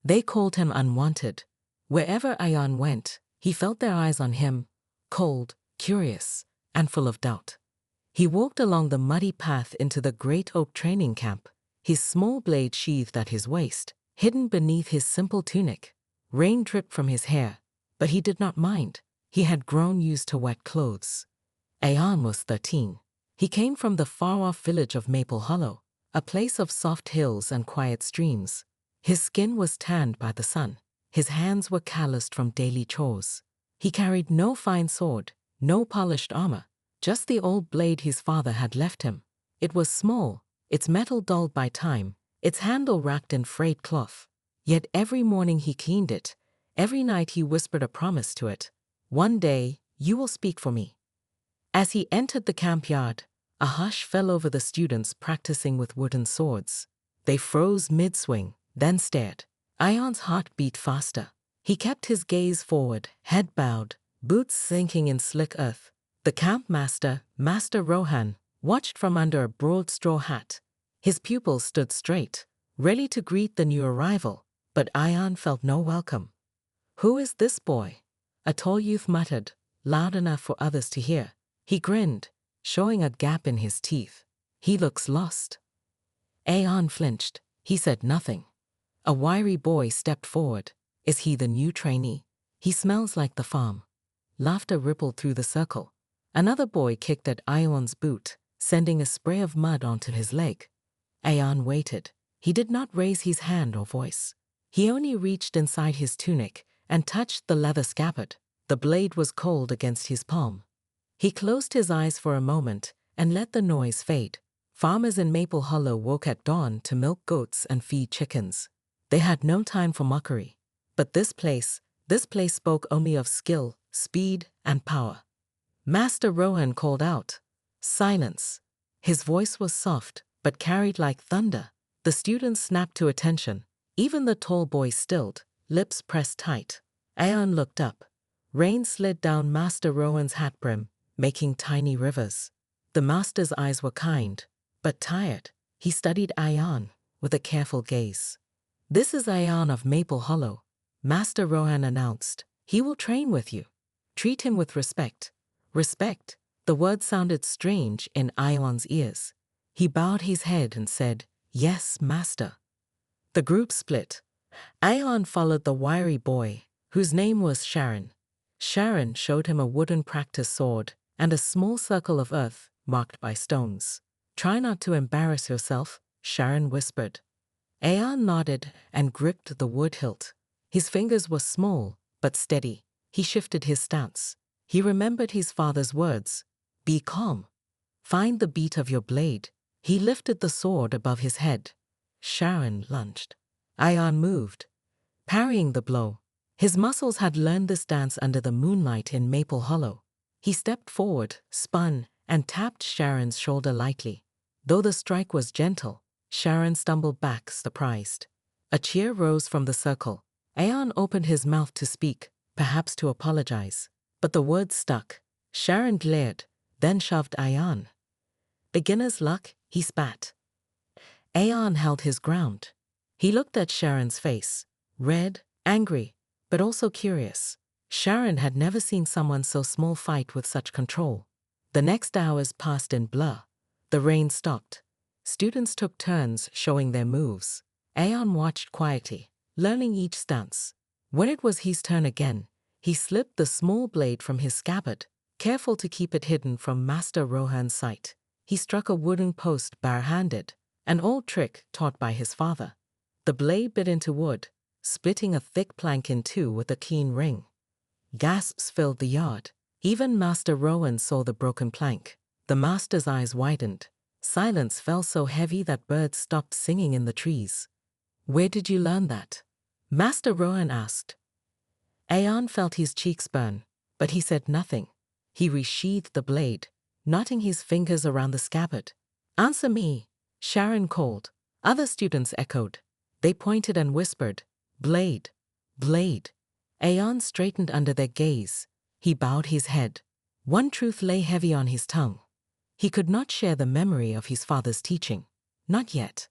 They called him unwanted. Wherever Ayan went, he felt their eyes on him, cold, curious, and full of doubt. He walked along the muddy path into the great oak training camp, his small blade sheathed at his waist, hidden beneath his simple tunic. Rain dripped from his hair, but he did not mind. He had grown used to wet clothes. Ayan was 13. He came from the far-off village of Maple Hollow, a place of soft hills and quiet streams. His skin was tanned by the sun. His hands were calloused from daily chores. He carried no fine sword, no polished armor, just the old blade his father had left him. It was small, its metal dulled by time, its handle wrapped in frayed cloth. Yet every morning he cleaned it. Every night he whispered a promise to it. "One day, you will speak for me." As he entered the camp yard, a hush fell over the students practicing with wooden swords. They froze mid-swing, then stared. Ayan's heart beat faster. He kept his gaze forward, head bowed, boots sinking in slick earth. The camp master, Master Rohan, watched from under a broad straw hat. His pupils stood straight, ready to greet the new arrival, but Ayan felt no welcome. "Who is this boy?" a tall youth muttered, loud enough for others to hear. He grinned, showing a gap in his teeth. "He looks lost." Ayan flinched. He said nothing. A wiry boy stepped forward. "Is he the new trainee? He smells like the farm." Laughter rippled through the circle. Another boy kicked at Ayan's boot, sending a spray of mud onto his leg. Ayan waited. He did not raise his hand or voice. He only reached inside his tunic and touched the leather scabbard. The blade was cold against his palm. He closed his eyes for a moment and let the noise fade. Farmers in Maple Hollow woke at dawn to milk goats and feed chickens. They had no time for mockery. But this place spoke only of skill, speed, and power. Master Rohan called out, "Silence." His voice was soft, but carried like thunder. The students snapped to attention. Even the tall boy stilled, lips pressed tight. Ayan looked up. Rain slid down Master Rohan's hat brim, making tiny rivers. The master's eyes were kind, but tired. He studied Ayan with a careful gaze. "This is Ayan of Maple Hollow," Master Rohan announced. "He will train with you. Treat him with respect." Respect. The word sounded strange in Ayan's ears. He bowed his head and said, "Yes, master." The group split. Ayan followed the wiry boy, whose name was Sharon. Sharon showed him a wooden practice sword and a small circle of earth marked by stones. "Try not to embarrass yourself," Sharon whispered. Ayan nodded and gripped the wood hilt. His fingers were small, but steady. He shifted his stance. He remembered his father's words. "Be calm. Find the beat of your blade." He lifted the sword above his head. Sharon lunged. Ayan moved, parrying the blow. His muscles had learned this dance under the moonlight in Maple Hollow. He stepped forward, spun, and tapped Sharon's shoulder lightly. Though the strike was gentle, Sharon stumbled back, surprised. A cheer rose from the circle. Ayan opened his mouth to speak, perhaps to apologize. But the words stuck. Sharon glared, then shoved Ayan. "Beginner's luck," he spat. Ayan held his ground. He looked at Sharon's face, red, angry, but also curious. Sharon had never seen someone so small fight with such control. The next hours passed in blur. The rain stopped. Students took turns showing their moves. Ayan watched quietly, learning each stance. When it was his turn again, he slipped the small blade from his scabbard, careful to keep it hidden from Master Rohan's sight. He struck a wooden post barehanded, an old trick taught by his father. The blade bit into wood, splitting a thick plank in two with a keen ring. Gasps filled the yard. Even Master Rohan saw the broken plank. The master's eyes widened. Silence fell so heavy that birds stopped singing in the trees. "Where did you learn that?" Master Rohan asked. Ayan felt his cheeks burn, but he said nothing. He resheathed the blade, knotting his fingers around the scabbard. "Answer me," Sharon called. Other students echoed. They pointed and whispered, "Blade, blade." Ayan straightened under their gaze. He bowed his head. One truth lay heavy on his tongue. He could not share the memory of his father's teaching. Not yet.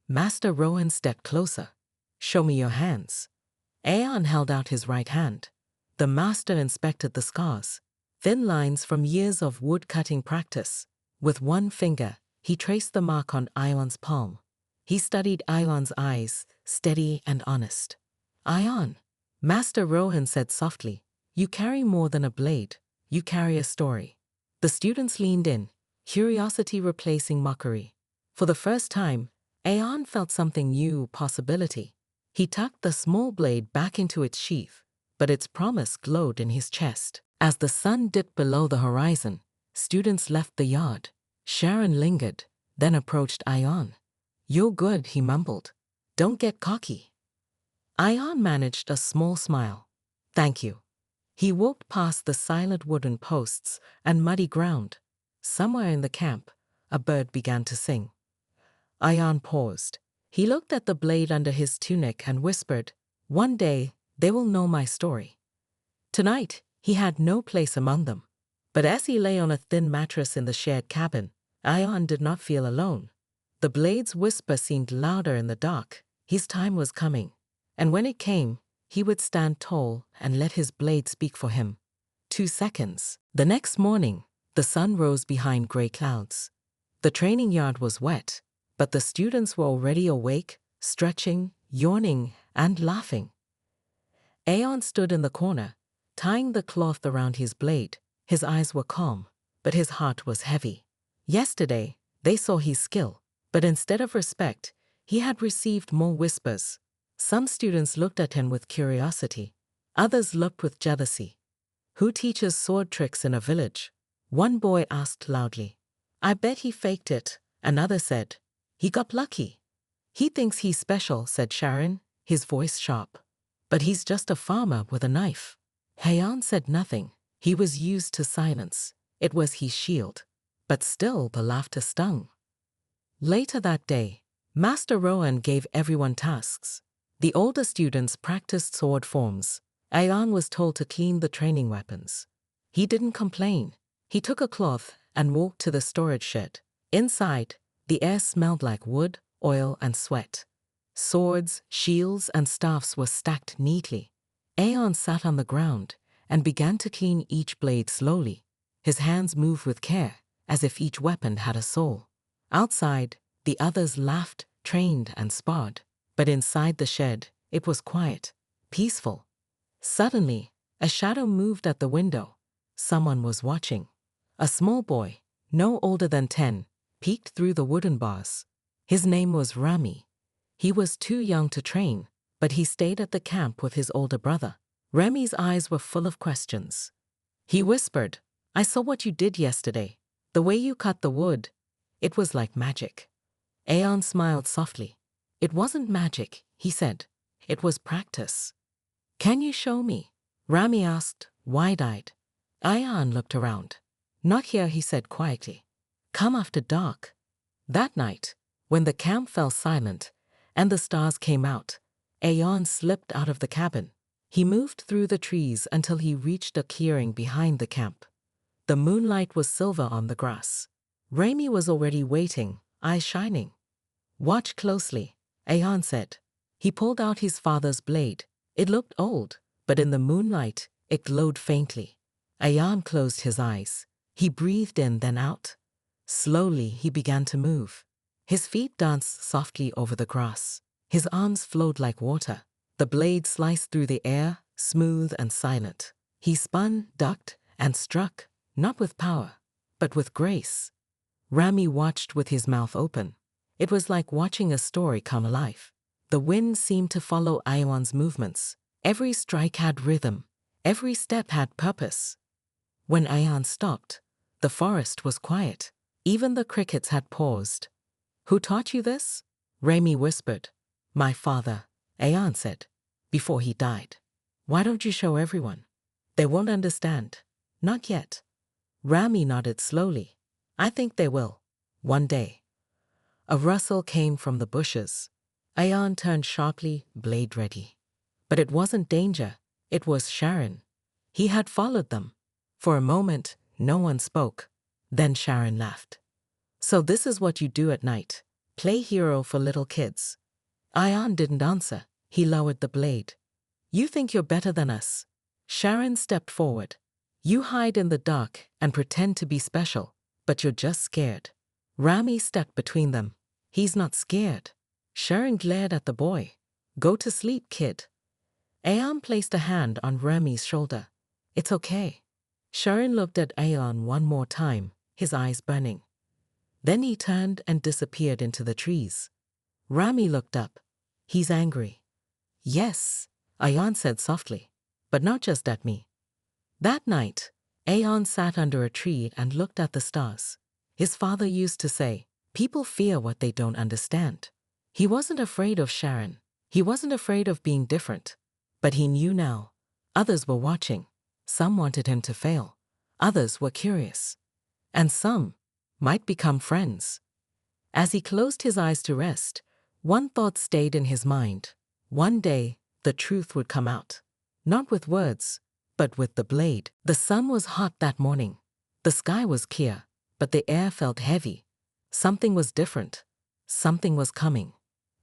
Master Rohan stepped closer. Show me your hands. Aeon held out his right hand. The master inspected the scars, thin lines from years of wood-cutting practice. With one finger, he traced the mark on Aeon's palm. He studied Aeon's eyes, steady and honest. Aeon, Master Rohan said softly, you carry more than a blade, you carry a story. The students leaned in, curiosity replacing mockery. For the first time, Aeon felt something new, possibility. He tucked the small blade back into its sheath, but its promise glowed in his chest. As the sun dipped below the horizon, students left the yard. Sharon lingered, then approached Aeon. You're good, he mumbled. Don't get cocky. Aeon managed a small smile. Thank you. He walked past the silent wooden posts and muddy ground. Somewhere in the camp, a bird began to sing. Aeon paused. He looked at the blade under his tunic and whispered, one day, they will know my story. Tonight, he had no place among them. But as he lay on a thin mattress in the shared cabin, Aeon did not feel alone. The blade's whisper seemed louder in the dark. His time was coming. And when it came, he would stand tall and let his blade speak for him. 2 seconds. The next morning, the sun rose behind gray clouds. The training yard was wet, but the students were already awake, stretching, yawning, and laughing. Aeon stood in the corner, tying the cloth around his blade. His eyes were calm, but his heart was heavy. Yesterday, they saw his skill, but instead of respect, he had received more whispers. Some students looked at him with curiosity. Others looked with jealousy. Who teaches sword tricks in a village? One boy asked loudly. I bet he faked it, another said. He got lucky. He thinks he's special, said Sharon, his voice sharp. But he's just a farmer with a knife. Aeon said nothing. He was used to silence. It was his shield. But still the laughter stung. Later that day, Master Rohan gave everyone tasks. The older students practiced sword forms. Aeon was told to clean the training weapons. He didn't complain. He took a cloth and walked to the storage shed. Inside, the air smelled like wood, oil, and sweat. Swords, shields, and staffs were stacked neatly. Aeon sat on the ground and began to clean each blade slowly. His hands moved with care, as if each weapon had a soul. Outside, the others laughed, trained, and sparred. But inside the shed, it was quiet, peaceful. Suddenly, a shadow moved at the window. Someone was watching. A small boy, no older than 10, peeked through the wooden bars. His name was Rami. He was too young to train, but he stayed at the camp with his older brother. Rami's eyes were full of questions. He whispered, I saw what you did yesterday. The way you cut the wood. It was like magic. Aeon smiled softly. It wasn't magic, he said. It was practice. Can you show me? Rami asked, wide-eyed. Aeon looked around. Not here, he said quietly. Come after dark. That night, when the camp fell silent and the stars came out, Aeon slipped out of the cabin. He moved through the trees until he reached a clearing behind the camp. The moonlight was silver on the grass. Rami was already waiting, eyes shining. Watch closely, Aeon said. He pulled out his father's blade. It looked old, but in the moonlight, it glowed faintly. Aeon closed his eyes. He breathed in, then out. Slowly, he began to move. His feet danced softly over the grass. His arms flowed like water. The blade sliced through the air, smooth and silent. He spun, ducked, and struck, not with power, but with grace. Rami watched with his mouth open. It was like watching a story come alive. The wind seemed to follow Aeon's movements. Every strike had rhythm. Every step had purpose. When Aeon stopped, the forest was quiet. Even the crickets had paused. Who taught you this? Rami whispered. My father, Aeon said, before he died. Why don't you show everyone? They won't understand. Not yet. Rami nodded slowly. I think they will. One day. A rustle came from the bushes. Aeon turned sharply, blade ready. But it wasn't danger. It was Sharon. He had followed them. For a moment, no one spoke. Then Sharon laughed. So this is what you do at night. Play hero for little kids. Aeon didn't answer. He lowered the blade. You think you're better than us? Sharon stepped forward. You hide in the dark and pretend to be special, but you're just scared. Rami stepped between them. He's not scared. Sharon glared at the boy. Go to sleep, kid. Aeon placed a hand on Rami's shoulder. It's okay. Sharon looked at Aeon one more time, his eyes burning. Then he turned and disappeared into the trees. Rami looked up. He's angry. Yes, Aeon said softly, but not just at me. That night, Aeon sat under a tree and looked at the stars. His father used to say, people fear what they don't understand. He wasn't afraid of Sharon. He wasn't afraid of being different. But he knew now. Others were watching. Some wanted him to fail. Others were curious. And some might become friends. As he closed his eyes to rest, one thought stayed in his mind. One day, the truth would come out. Not with words, but with the blade. The sun was hot that morning. The sky was clear, but the air felt heavy. Something was different. Something was coming.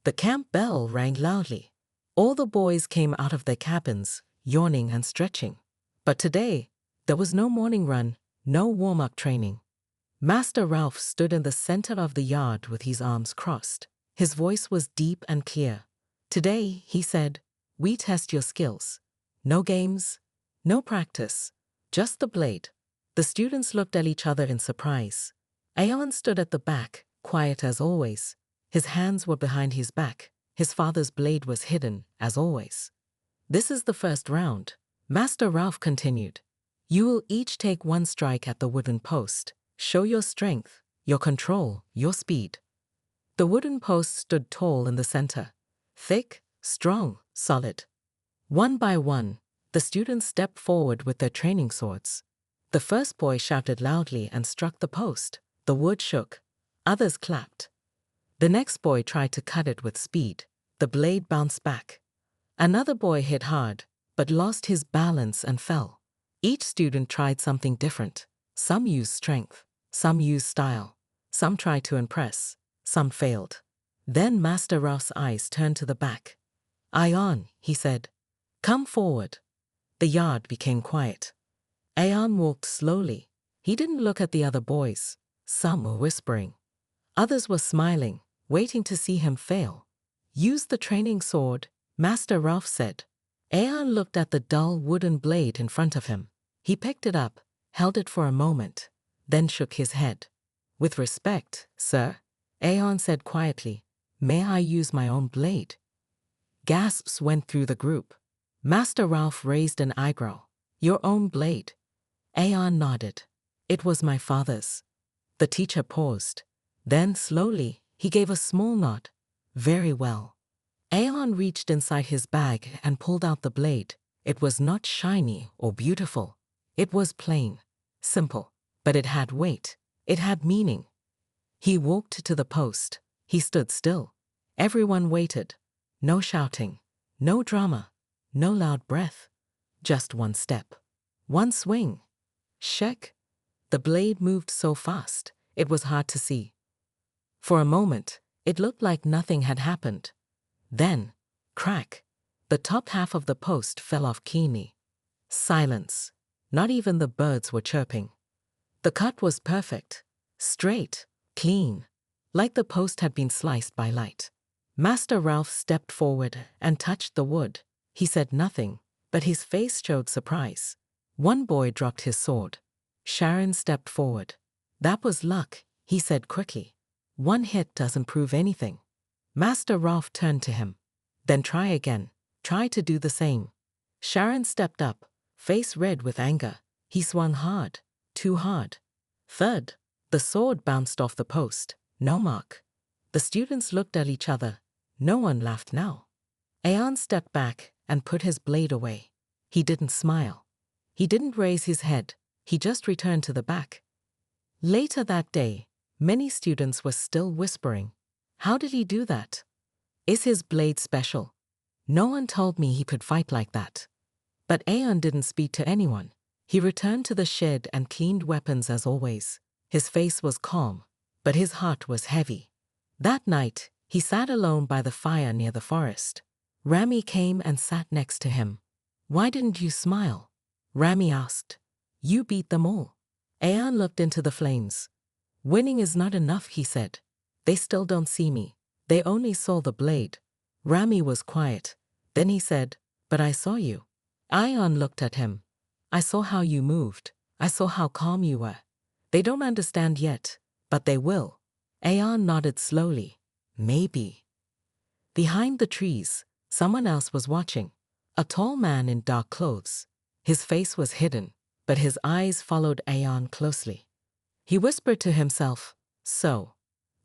The camp bell rang loudly. All the boys came out of their cabins, yawning and stretching. But today, there was no morning run, no warm-up training. Master Ralph stood in the center of the yard with his arms crossed. His voice was deep and clear. Today, he said, we test your skills. No games, no practice, just the blade. The students looked at each other in surprise. Aeon stood at the back, quiet as always. His hands were behind his back. His father's blade was hidden, as always. This is the first round. Master Ralph continued. You will each take one strike at the wooden post. Show your strength, your control, your speed. The wooden post stood tall in the center. Thick, strong, solid. One by one, the students stepped forward with their training swords. The first boy shouted loudly and struck the post. The wood shook. Others clapped. The next boy tried to cut it with speed. The blade bounced back. Another boy hit hard, but lost his balance and fell. Each student tried something different. Some used strength. Some used style. Some tried to impress. Some failed. Then Master Ralph's eyes turned to the back. Aeon, he said. Come forward. The yard became quiet. Aeon walked slowly. He didn't look at the other boys. Some were whispering. Others were smiling, waiting to see him fail. Use the training sword, Master Ralph said. Aeon looked at the dull wooden blade in front of him. He picked it up, held it for a moment, then shook his head. With respect, sir, Aeon said quietly, may I use my own blade? Gasps went through the group. Master Ralph raised an eyebrow. Your own blade? Aeon nodded. It was my father's. The teacher paused. Then, slowly, he gave a small nod. Very well. Aeon reached inside his bag and pulled out the blade. It was not shiny or beautiful. It was plain, simple, but it had weight. It had meaning. He walked to the post. He stood still. Everyone waited. No shouting, no drama, no loud breath. Just one step. One swing. Shek. The blade moved so fast, it was hard to see. For a moment, it looked like nothing had happened. Then, crack. The top half of the post fell off keenly. Silence. Not even the birds were chirping. The cut was perfect. Straight. Clean. Like the post had been sliced by light. Master Ralph stepped forward and touched the wood. He said nothing, but his face showed surprise. One boy dropped his sword. Sharon stepped forward. That was luck, he said quickly. One hit doesn't prove anything. Master Ralph turned to him. Then try again. Try to do the same. Sharon stepped up, face red with anger. He swung hard. Too hard. Third, the sword bounced off the post. No mark. The students looked at each other. No one laughed now. Aeon stepped back and put his blade away. He didn't smile. He didn't raise his head. He just returned to the back. Later that day, many students were still whispering. How did he do that? Is his blade special? No one told me he could fight like that. But Aeon didn't speak to anyone. He returned to the shed and cleaned weapons as always. His face was calm, but his heart was heavy. That night, he sat alone by the fire near the forest. Rami came and sat next to him. Why didn't you smile? Rami asked. You beat them all. Ayan looked into the flames. Winning is not enough, he said. They still don't see me. They only saw the blade. Rami was quiet. Then he said, but I saw you. Ayan looked at him. I saw how you moved. I saw how calm you were. They don't understand yet, but they will. Ayan nodded slowly. Maybe. Behind the trees, someone else was watching. A tall man in dark clothes. His face was hidden, but his eyes followed Ayan closely. He whispered to himself, so,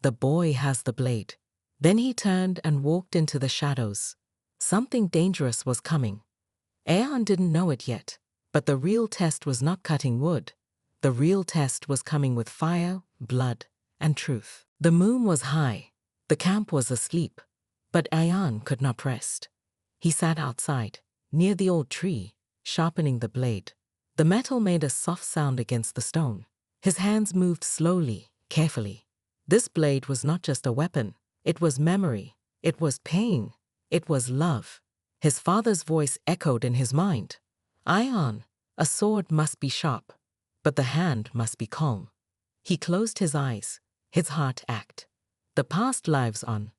the boy has the blade. Then he turned and walked into the shadows. Something dangerous was coming. Ayan didn't know it yet, but the real test was not cutting wood. The real test was coming with fire, blood, and truth. The moon was high. The camp was asleep, but Ayan could not rest. He sat outside, near the old tree, sharpening the blade. The metal made a soft sound against the stone. His hands moved slowly, carefully. This blade was not just a weapon. It was memory. It was pain. It was love. His father's voice echoed in his mind. Ayan, a sword must be sharp, but the hand must be calm. He closed his eyes. His heart ached. The past lives on.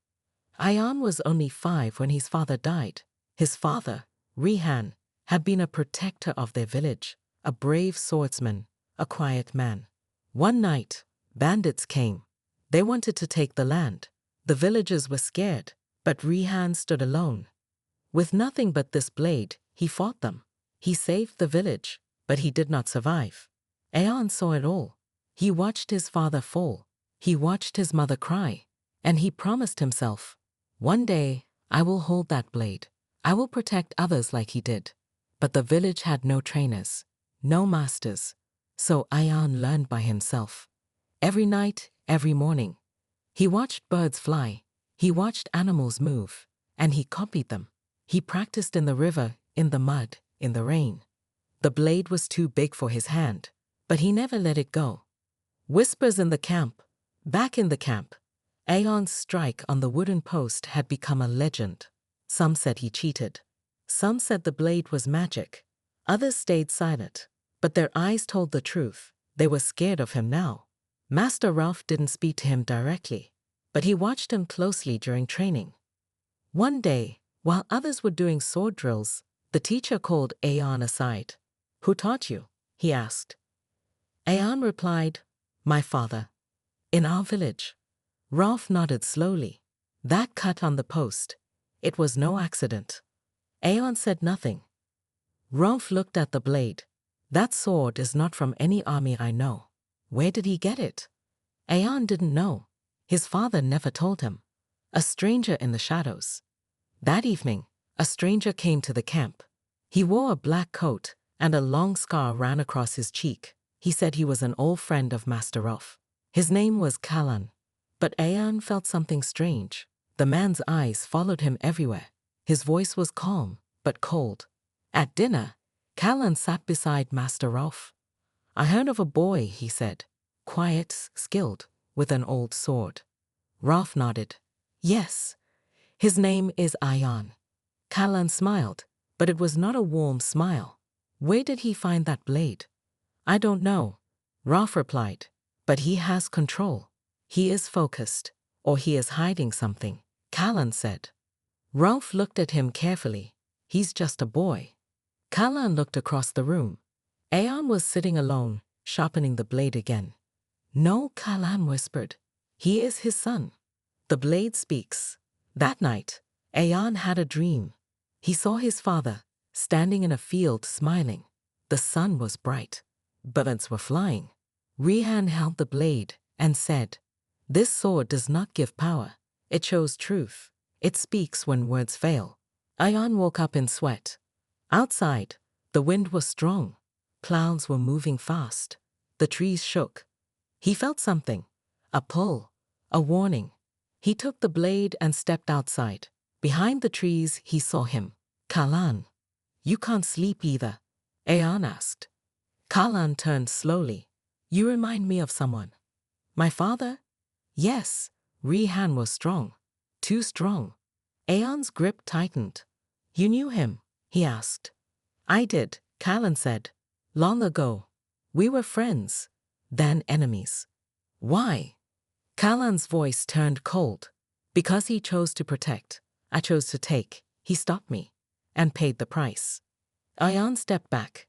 Ayan was only 5 when his father died. His father, Rehan, had been a protector of their village, a brave swordsman, a quiet man. One night, bandits came. They wanted to take the land. The villagers were scared, but Rehan stood alone. With nothing but this blade, he fought them. He saved the village, but he did not survive. Ayan saw it all. He watched his father fall. He watched his mother cry. And he promised himself, one day, I will hold that blade. I will protect others like he did. But the village had no trainers, no masters. So Ayan learned by himself. Every night, every morning. He watched birds fly. He watched animals move. And he copied them. He practiced in the river, in the mud, in the rain. The blade was too big for his hand, but he never let it go. Whispers in the camp. Back in the camp. Ayan's strike on the wooden post had become a legend. Some said he cheated. Some said the blade was magic. Others stayed silent. But their eyes told the truth. They were scared of him now. Master Ralph didn't speak to him directly, but he watched him closely during training. One day, while others were doing sword drills, the teacher called Ayan aside. Who taught you? He asked. Ayan replied, my father. In our village. Ralph nodded slowly. That cut on the post. It was no accident. Ayan said nothing. Ralph looked at the blade. That sword is not from any army I know. Where did he get it? Ayan didn't know. His father never told him. A stranger in the shadows. That evening, a stranger came to the camp. He wore a black coat, and a long scar ran across his cheek. He said he was an old friend of Master Ralph. His name was Kalan. But Ayan felt something strange. The man's eyes followed him everywhere. His voice was calm, but cold. At dinner, Kalan sat beside Master Ralph. I heard of a boy, he said, quiet, skilled, with an old sword. Ralph nodded. Yes, his name is Ayan. Kalan smiled, but it was not a warm smile. Where did he find that blade? I don't know, Ralph replied, but he has control. He is focused, or he is hiding something, Kalan said. Ralph looked at him carefully. He's just a boy. Kalan looked across the room. Ayan was sitting alone, sharpening the blade again. No, Kalan whispered. He is his son. The blade speaks. That night, Ayan had a dream. He saw his father, standing in a field smiling. The sun was bright. Birds were flying. Rehan held the blade and said, this sword does not give power. It shows truth. It speaks when words fail. Ayan woke up in sweat. Outside, the wind was strong. Clouds were moving fast. The trees shook. He felt something. A pull. A warning. He took the blade and stepped outside. Behind the trees, he saw him. Kalan. You can't sleep either, Ayan asked. Kalan turned slowly. You remind me of someone. My father? Yes. Rehan was strong. Too strong. Ayan's grip tightened. You knew him? He asked. I did, Callan said. Long ago. We were friends, then enemies. Why? Callan's voice turned cold. Because he chose to protect. I chose to take. He stopped me. And paid the price. Ayan stepped back.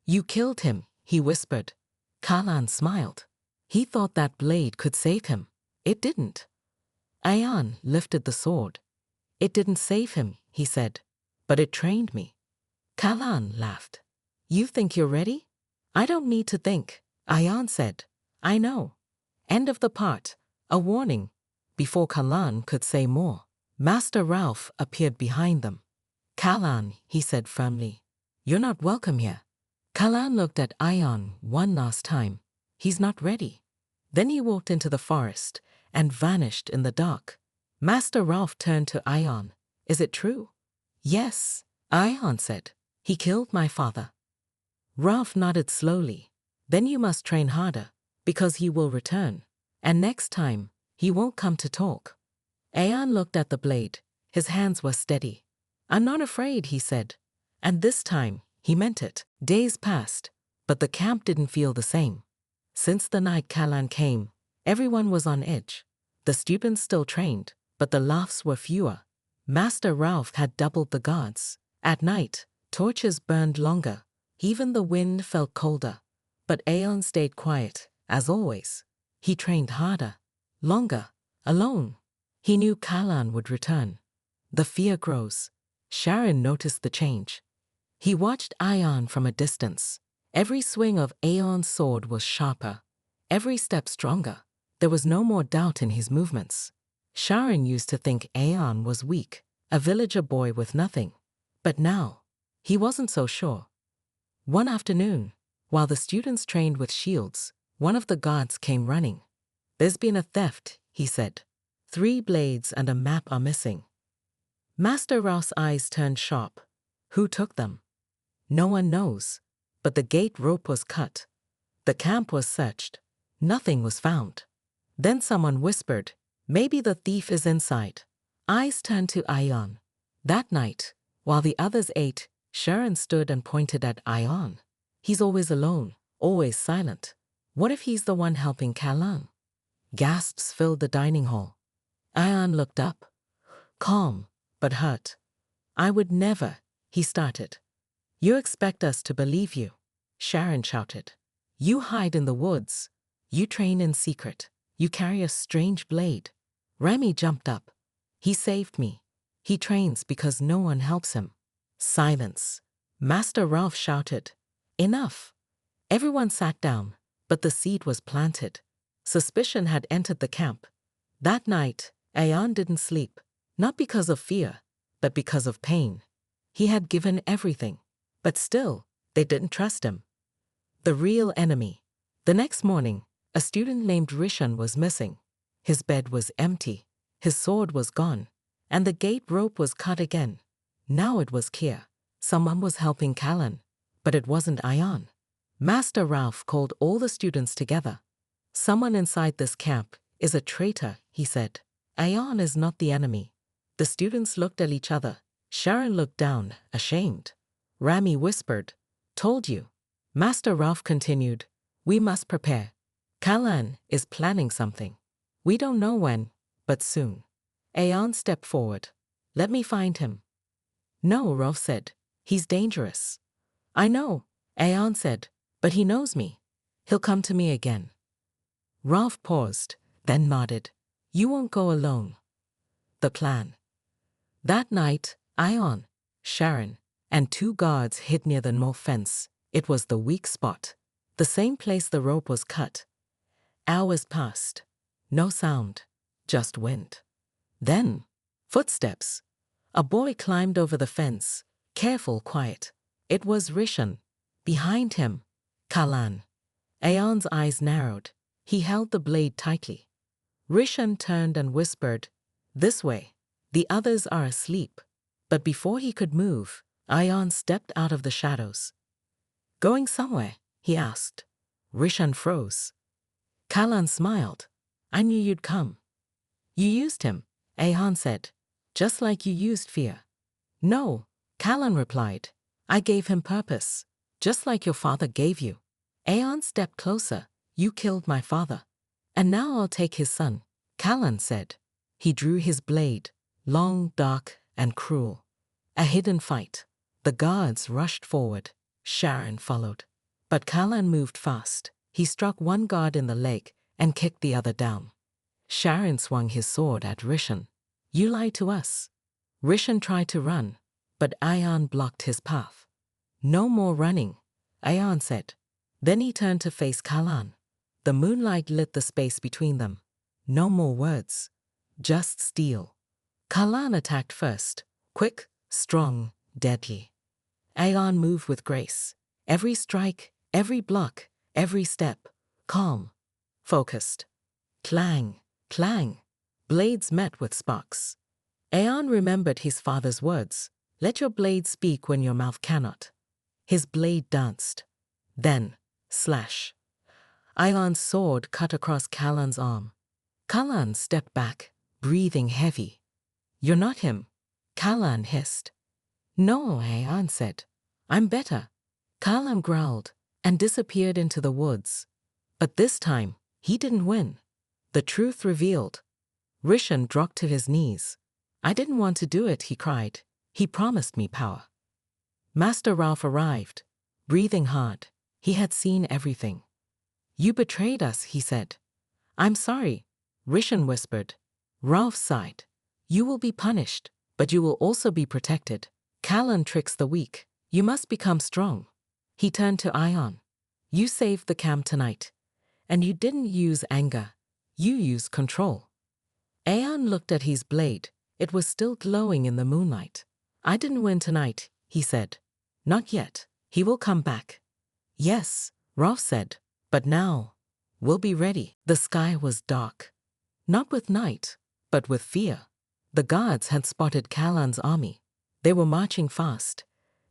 You killed him, he whispered. Callan smiled. He thought that blade could save him. It didn't. Ayan lifted the sword. It didn't save him, he said. But it trained me. Callan laughed. You think you're ready? I don't need to think, Ayan said. I know. End of the part. A warning. Before Callan could say more, Master Ralph appeared behind them. Callan, he said firmly. You're not welcome here. Callan looked at Ayan one last time. He's not ready. Then he walked into the forest and vanished in the dark. Master Ralph turned to Ayan. Is it true? Yes, Ayan said. He killed my father. Ralph nodded slowly. Then you must train harder, because he will return. And next time, he won't come to talk. Ayan looked at the blade. His hands were steady. I'm not afraid, he said. And this time, he meant it. Days passed, but the camp didn't feel the same. Since the night Callan came, everyone was on edge. The students still trained, but the laughs were fewer. Master Ralph had doubled the guards. At night, torches burned longer. Even the wind felt colder. But Ayan stayed quiet, as always. He trained harder, longer, alone. He knew Callan would return. The fear grows. Sharon noticed the change. He watched Ayan from a distance. Every swing of Ayan's sword was sharper. Every step stronger. There was no more doubt in his movements. Sharon used to think Ayan was weak, a villager boy with nothing. But now, he wasn't so sure. One afternoon, while the students trained with shields, one of the guards came running. There's been a theft, he said. 3 blades and a map are missing. Master Ralph's eyes turned sharp. Who took them? No one knows. But the gate rope was cut. The camp was searched. Nothing was found. Then someone whispered, maybe the thief is inside. Eyes turned to Ayan. That night, while the others ate, Sharon stood and pointed at Ayan. He's always alone, always silent. What if he's the one helping Callan? Gasps filled the dining hall. Ayan looked up. Calm, but hurt. I would never, he started. You expect us to believe you, Sharon shouted. You hide in the woods. You train in secret. You carry a strange blade. Remy jumped up. He saved me. He trains because no one helps him. Silence. Master Ralph shouted. Enough. Everyone sat down, but the seed was planted. Suspicion had entered the camp. That night, Ayan didn't sleep, not because of fear, but because of pain. He had given everything, but still, they didn't trust him. The real enemy. The next morning, a student named Rishan was missing. His bed was empty, his sword was gone, and the gate rope was cut again. Now it was clear. Someone was helping Callan, but it wasn't Ayan. Master Ralph called all the students together. Someone inside this camp is a traitor, he said. Ayan is not the enemy. The students looked at each other. Sharon looked down, ashamed. Rami whispered, told you. Master Ralph continued, we must prepare. Callan is planning something. We don't know when, but soon. Ayan stepped forward. Let me find him. No, Ralph said. He's dangerous. I know, Ayan said, but he knows me. He'll come to me again. Ralph paused, then nodded. You won't go alone. The plan. That night, Ayan, Sharon, and 2 guards hid near the north fence. It was the weak spot, the same place the rope was cut. Hours passed. No sound, just wind. Then, footsteps. A boy climbed over the fence, careful, quiet. It was Rishan. Behind him, Callan. Ayan's eyes narrowed. He held the blade tightly. Rishan turned and whispered, this way. The others are asleep. But before he could move, Ayan stepped out of the shadows. Going somewhere? He asked. Rishan froze. Callan smiled. I knew you'd come. You used him, Ayan said, just like you used fear. No, Callan replied, I gave him purpose, just like your father gave you. Aeon stepped closer. You killed my father. And now I'll take his son, Callan said. He drew his blade, long, dark, and cruel. A hidden fight. The guards rushed forward. Sharon followed. But Callan moved fast. He struck one guard in the leg and kicked the other down. Sharon swung his sword at Rishon. You lied to us. Rishon tried to run, but Aeon blocked his path. No more running, Aeon said. Then he turned to face Callan. The moonlight lit the space between them. No more words, just steel. Callan attacked first, quick, strong, deadly. Aeon moved with grace. Every strike, every block, every step, calm, focused. Clang, clang. Blades met with sparks. Aeon remembered his father's words. Let your blade speak when your mouth cannot. His blade danced. Then, slash. Aeon's sword cut across Callan's arm. Callan stepped back, breathing heavy. You're not him, Callan hissed. No, Aeon said. I'm better. Callan growled and disappeared into the woods. But this time, he didn't win. The truth revealed. Rishon dropped to his knees. I didn't want to do it, he cried. He promised me power. Master Ralph arrived, breathing hard. He had seen everything. You betrayed us, he said. I'm sorry, Rishon whispered. Ralph sighed. You will be punished, but you will also be protected. Callan tricks the weak. You must become strong. He turned to Aeon. You saved the camp tonight. And you didn't use anger. You used control. Aeon looked at his blade. It was still glowing in the moonlight. I didn't win tonight, he said. Not yet. He will come back. Yes, Ralph said. But now, we'll be ready. The sky was dark. Not with night, but with fear. The guards had spotted Callan's army. They were marching fast,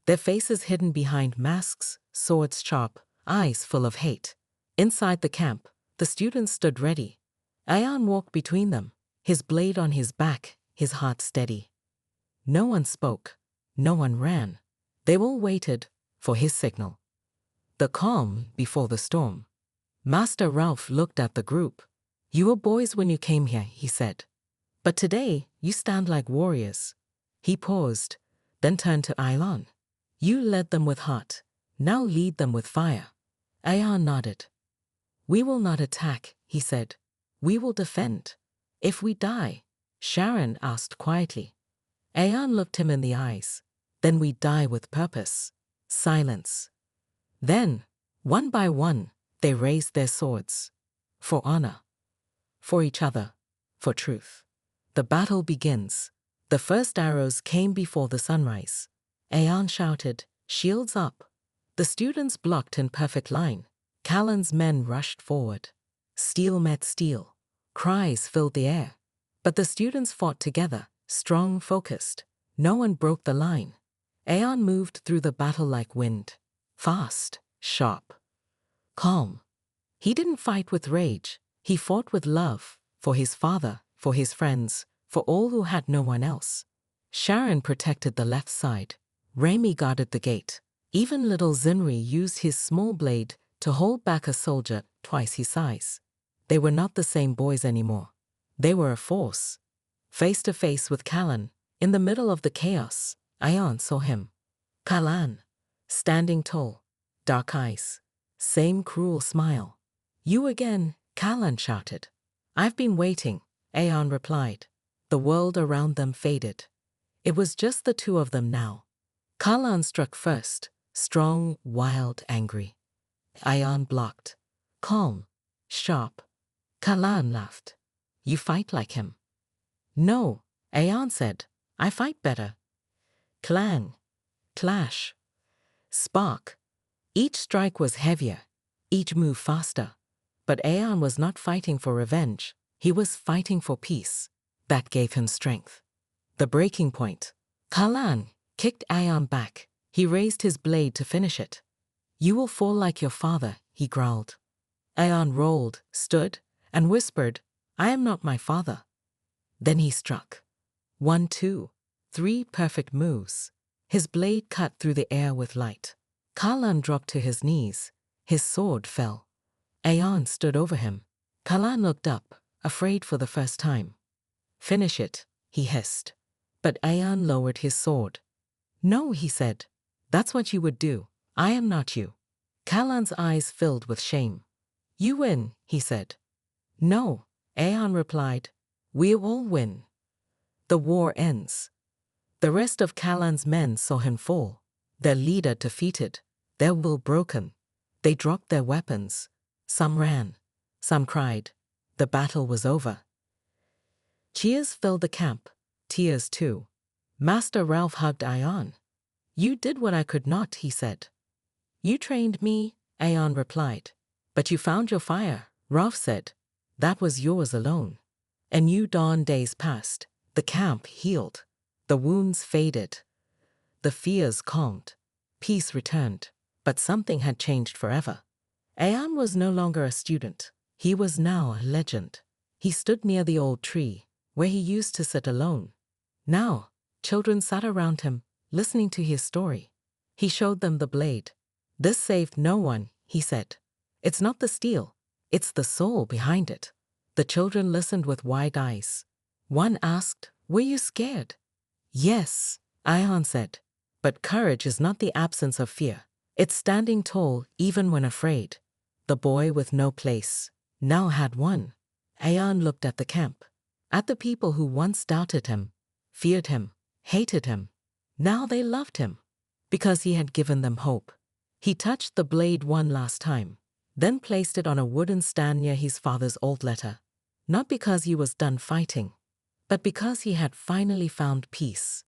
their faces hidden behind masks, swords sharp, eyes full of hate. Inside the camp, the students stood ready. Aeon walked between them, his blade on his back, his heart steady. No one spoke. No one ran. They all waited for his signal. The calm before the storm. Master Ralph looked at the group. You were boys when you came here, he said. But today, you stand like warriors. He paused, then turned to Aeon. You led them with heart. Now lead them with fire. Aeon nodded. We will not attack, he said. We will defend. If we die, Sharon asked quietly. Aeon looked him in the eyes. Then we die with purpose. Silence. Then, one by one, they raised their swords. For honor. For each other. For truth. The battle begins. The first arrows came before the sunrise. Aeon shouted, shields up. The students blocked in perfect line. Callan's men rushed forward. Steel met steel. Cries filled the air. But the students fought together, strong, focused. No one broke the line. Aeon moved through the battle like wind. Fast, sharp, calm. He didn't fight with rage. He fought with love, for his father, for his friends, for all who had no one else. Sharon protected the left side. Raimi guarded the gate. Even little Zinri used his small blade to hold back a soldier twice his size. They were not the same boys anymore. They were a force. Face to face with Callan, in the middle of the chaos, Aeon saw him. Callan, standing tall, dark eyes, same cruel smile. You again, Callan shouted. I've been waiting, Aeon replied. The world around them faded. It was just the two of them now. Callan struck first, strong, wild, angry. Aeon blocked. Calm, sharp. Callan laughed. You fight like him. No, Aeon said. I fight better. Clang, clash, spark. Each strike was heavier, each move faster. But Aeon was not fighting for revenge. He was fighting for peace. That gave him strength. The breaking point. Callan kicked Aeon back. He raised his blade to finish it. You will fall like your father, he growled. Aeon rolled, stood, and whispered, I am not my father. Then he struck. 1, 2, 3 perfect moves. His blade cut through the air with light. Kalan dropped to his knees. His sword fell. Aeon stood over him. Kalan looked up, afraid for the first time. "Finish it," he hissed. But Aeon lowered his sword. "No," he said. "That's what you would do. I am not you." Kalan's eyes filled with shame. "You win," he said. "No," Aeon replied. "We all win. The war ends." The rest of Kalan's men saw him fall, their leader defeated, their will broken. They dropped their weapons. Some ran. Some cried. The battle was over. Cheers filled the camp. Tears too. Master Ralph hugged Aeon. "You did what I could not," he said. "You trained me," Aeon replied. "But you found your fire," Ralph said. "That was yours alone." A new dawn days passed. The camp healed. The wounds faded. The fears calmed. Peace returned. But something had changed forever. Aeon was no longer a student. He was now a legend. He stood near the old tree, where he used to sit alone. Now, children sat around him, listening to his story. He showed them the blade. "This saved no one," he said. "It's not the steel. It's the soul behind it." The children listened with wide eyes. One asked, "Were you scared?" "Yes," Aeon said. "But courage is not the absence of fear. It's standing tall even when afraid." The boy with no place now had one. Aeon looked at the camp, at the people who once doubted him, feared him, hated him. Now they loved him, because he had given them hope. He touched the blade one last time, then placed it on a wooden stand near his father's old letter. Not because he was done fighting, but because he had finally found peace.